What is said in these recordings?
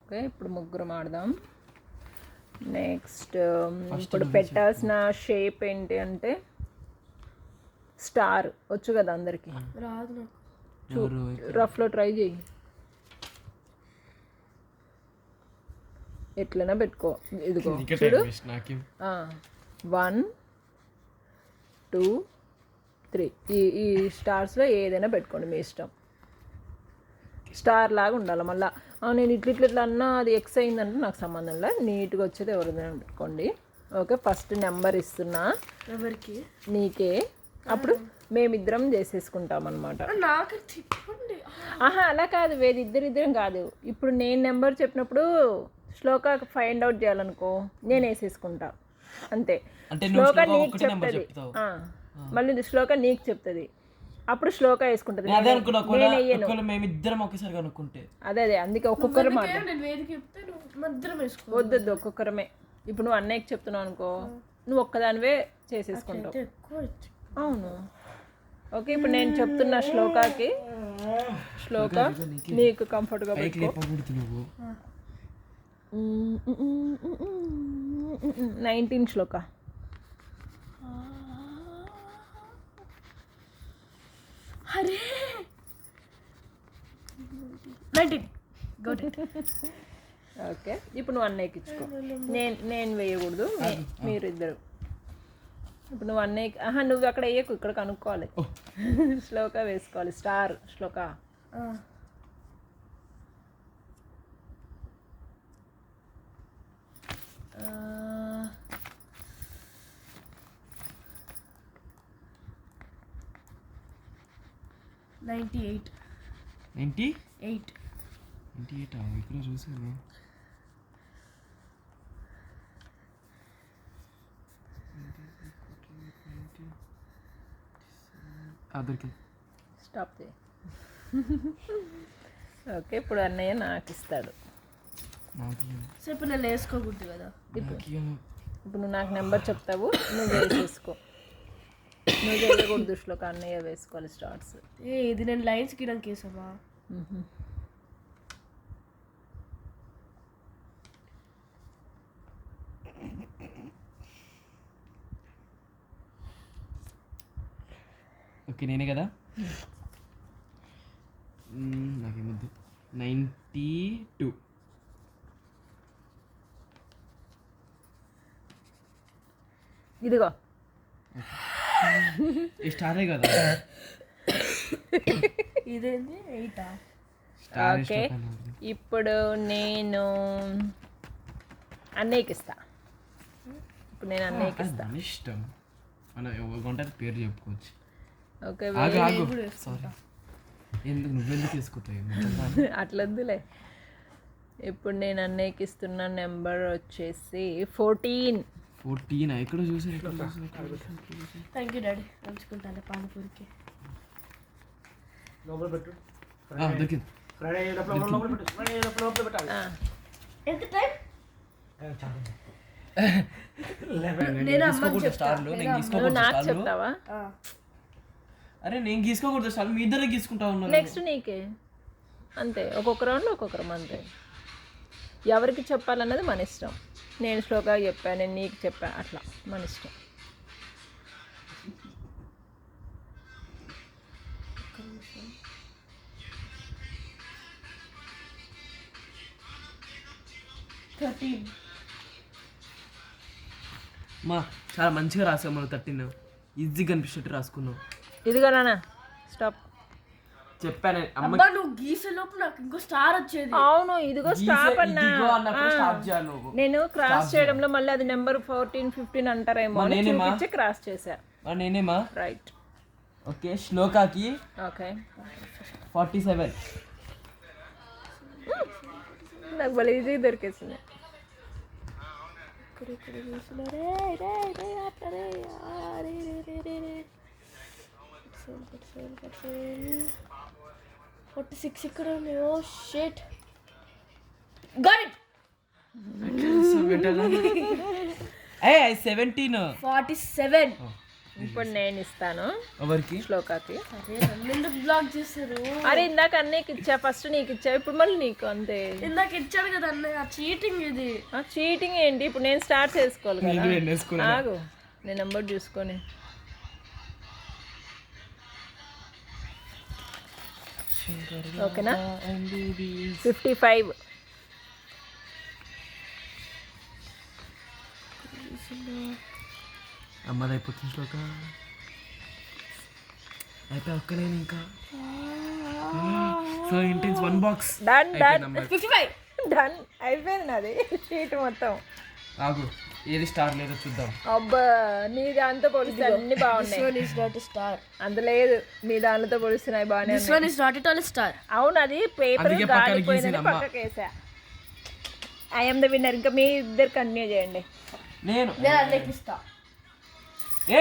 Okay, ఇప్పుడు ముగ్గురం ఆడదాం. నెక్స్ట్ ఇప్పుడు పెట్టాల్సిన షేప్ ఏంటి అంటే స్టార్. వచ్చు కదా అందరికి, రాదు నాకు. రఫ్లో ట్రై చేయి. ఎట్లైనా పెట్టుకో. ఇదిగో చూడు, 1 2 3 ఈ స్టార్స్లో ఏదైనా పెట్టుకోండి, మీ ఇష్టం. స్టార్ లాగా ఉండాలి. మళ్ళీ నేను ఇట్లా అన్నా అది ఎక్స్ అయిందంటే నాకు సంబంధం లేదు, నీట్గా వచ్చేది ఎవరిదైనా పెట్టుకోండి. ఓకే, ఫస్ట్ నెంబర్ ఇస్తున్నా. ఎవరికి? నీకే. అప్పుడు మేమిద్దరం చేసేసుకుంటాం అనమాట. నాకు తిప్పండి. ఆహా, అలా కాదు, వేది ఇద్దరిద్దరం కాదు. ఇప్పుడు నేను నెంబర్ చెప్పినప్పుడు శ్లోక ఫైండ్ అవుట్ చేయాలనుకో, నేను వేసేసుకుంటా అంతే. శ్లోక నీకు చెప్తుంది, మళ్ళీ శ్లోక నీకు చెప్తుంది, అప్పుడు శ్లోక వేసుకుంటుంది. అదే అందుకే ఒక్కొక్కరు వద్దు, ఒక్కొక్కరమే. ఇప్పుడు నువ్వు అన్నయ్యకి చెప్తున్నావు అనుకో, నువ్వు ఒక్కదానివే చేసేసుకుంటావు. అవును. ఓకే, ఇప్పుడు నేను చెప్తున్నా శ్లోకాకి. శ్లోక నీకు కంఫర్ట్గా పెట్టుకో. 19 శ్లోక. అరే 19. ఓకే, ఇప్పుడు నువ్వు అన్నయ్యకి ఇచ్చుకో. నేను వేయకూడదు, మీరు ఇద్దరు. ఇప్పుడు నువ్వు అన్నయ్యకి, నువ్వు అక్కడ వేయకు, ఇక్కడ కనుక్కోవాలి. శ్లోక వేసుకోవాలి. స్టార్ శ్లోక. ఇక్కడ చూసాను. స్టాప్ చేయి. ఓకే, ఇప్పుడు అన్నయ్య నాకు ఇస్తాడు. ఇప్పుడు నేను వేసుకోకూడదు కదా. ఇప్పుడు నువ్వు నాకు నెంబర్ చెప్తావు, నువ్వు వేసేసుకో. నువ్వు వేయకూడదు శ్లోక, అన్నయ్య వేసుకోవాలి స్టార్ట్స్. ఇది నేను లైన్స్ గీయడానికి వేసావా? ఓకే, నేనే కదా. నాకేమొద్దు. 92. ఇదిగో ఈ స్టారే కదా. ఇదేంది 8. ఓకే, ఇప్పుడు నేను అన్నయ్యకి ఇస్తా. ఇప్పుడు నేను అన్నయ్యకి ఇస్తా. ఇష్టం మనం ఎవరికొంటే పేరు చెప్పుకోవచ్చు. ఓకే, సారీ, ఎందుకు నువ్వెందుకు తీసుకుంటావు? అట్లొద్దులే. ఇప్పుడు నేను అన్నయ్యకి ఇస్తున్న నెంబర్ వచ్చేసి 14. ఎక్కడ చూసాను. థ్యాంక్ యూ డాడీ, పంచుకుంటాను పానీపూరికి. దొరికింది. ఎంత టైం? నాకు చెప్తావా? అరే నేను గీసుకోకూడదు సార్, మీ ఇద్దరే గీసుకుంటా ఉన్నారు. నెక్స్ట్ నీకే అంతే, ఒక్కొక్క రౌండ్లో ఒక్కొక్కరం అంతే. ఎవరికి చెప్పాలన్నది మన ఇష్టం. నేను శ్లోకా చెప్పాను, నేను నీకు చెప్పా, అట్లా మన ఇష్టం. మా చాలా మంచిగా రాసాం మనం. 13 ఈజీగా కనిపించినట్టు రాసుకున్నాం. ఇదిగో నాన్న, స్టాప్. చెప్పాను అబ్బా, నువ్వు గీసేలోపు నాకు ఇంకో స్టార్ వచ్చేది. అవును, ఇదిగో స్టాప్ అన్నా. నేను క్రాస్ చేయడంలో మళ్ళీ అది నెంబర్ 14 15 అంటారేమో చూపించి క్రాస్ చేశా. నేనేమా? రైట్. ఓకే, శ్లోకాకి ఓకే 47. నాకు భలే ఈజీ దొరికేసింది. 46 ఇక్కడ ఉంది. Oh shit, got it. 17. 47. ఇప్పుడు నేను ఇస్తాను ఎవరికి? శ్లోకాకి. అరే నన్ను ఎందుకు బ్లాక్ చేస్తారు? అరే ఇందాక అన్నయ్యకి ఇచ్చా, ఫస్ట్ నీకు ఇచ్చా, ఇప్పుడు మళ్ళీ నీకు అంతే. ఇందాక ఇచ్చాడు కదా అన్నయ్య, చీటింగ్ ఇది. చీటింగ్ ఏంటి? ఇప్పుడు నేను స్టార్ట్ చేసుకోవాలి నేను కదా. వేసుకున్నా. ఆగు, నేను నెంబర్ చూసుకొని. ఓకేనా? 55. అమ్మది అయిపోతుంది శ్లోక. అయిపోయి ఒక్కలేను ఇంకా. So intense 1 box done done 55. Done అయిపోయింది నాది షీట్ మొత్తం. ఆగు, ఏది స్టార్ లేదో చూద్దాం. అబ్బా నీ దాంతో పోలిస్తే అన్ని బాగున్నాయి. This one is not a star. అంత లేదు, నీ దానితో పోలిస్తున్నాయి బాగానే This one is not at all a star. అవును, అది పేపర్ అందుకే పక్కన గాలిపోయిందని గీసిన అమ్మ. పక్కకి వేసా. I'm the winner. ఇంకా మీ ఇద్దరు కంటిన్యూ చేయండి. నేను నేను అన్నయ్యకి ఇస్తా. ఏ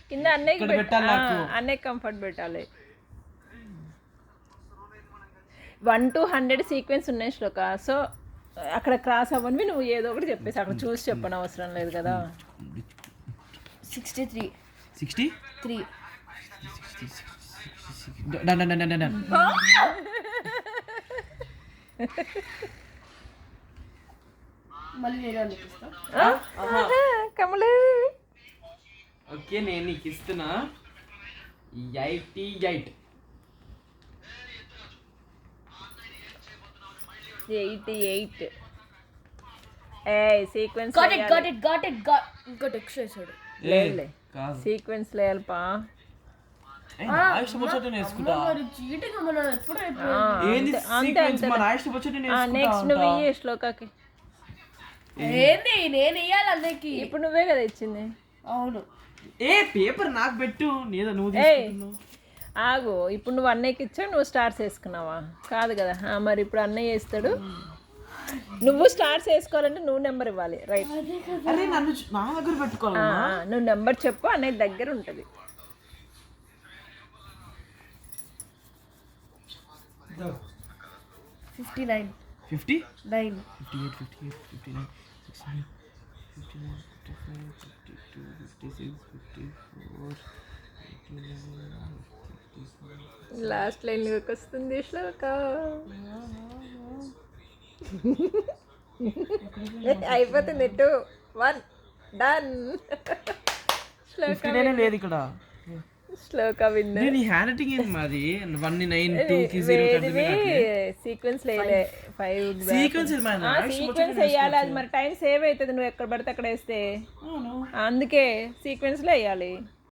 కింద అన్నయ్యకి ఇక్కడ పెట్టాలి నాకు. అన్నయ్యకి కంఫర్ట్ పెట్టాలి. 1 to 100 సీక్వెన్స్ ఉన్నాయి శ్లోక. సో అక్కడ క్రాస్ అవ్వనివి నువ్వు ఏదో ఒకటి చెప్పేసి అక్కడ చూసి చెప్పని అవసరం లేదు కదా. 63. 60 3. డన్. మళ్ళీ నేను అన్నయ్యకి ఇస్తా. కమలు ఓకే, నేను నీకు ఇస్తున్నా 88. 88. ఏ సీక్వెన్స్ Got it. ఇంకోటి ఎక్స్ట్రా వేసాడు. లేదులే, కాదు, సీక్వెన్స్ లేయాలపా. మరి చీటింగ్ అమ్మ, నన్ను ఎప్పుడు ఏంది సీక్వెన్స్? మన ఆయుష్ వచ్చి నెక్స్ట్ నువ్వు ఇయ్యే శ్లోకాకి. ఏంది నేను ఇయ్యాలి అన్నయ్యకి? ఇప్పుడు నువ్వే కదా ఇచ్చింది. అవును. ఏ పేపర్ నాకు పెట్టు, నేదో నువ్వు ఏయ్ తీసుకుంటున్నావు. ఆగు, ఇప్పుడు నువ్వు అన్నయ్యకి ఇచ్చావు, నువ్వు స్టార్స్ వేసుకున్నావా? కాదు కదా. మరి ఇప్పుడు అన్నయ్య వేస్తాడు, నువ్వు స్టార్స్ వేసుకోవాలంటే నువ్వు నెంబర్ ఇవ్వాలి. రైట్, అరే నన్ను నా దగ్గర పెట్టుకోవాలా? నువ్వు నెంబర్ చెప్పు, అన్నయ్య దగ్గర ఉంటుంది. 59. 50 9. 58 58 59 69 59 55 52 56 54 లాస్ట్ లైన్ వస్తుంది శ్లోక. అయిపోతుంది. 2 1 డన్. శ్లోక 59 లేదు ఇక్కడ. శ్లోక విన్నర్. నేను ఈ హ్యాండ్ రైటింగ్ ఏంది మాది? 1 9 2 కి 0 సీక్వెన్స్ లేలే. 5 సీక్వెన్స్ ఇది మన ఆయుష్ సీక్వెన్స్ వేయాలి. అది మరి టైం సేవ్ అవుతుంది నువ్వు ఎక్కడ పడితే అక్కడ వేస్తే. అవును. అందుకే సీక్వెన్స్ లో వేయాలి.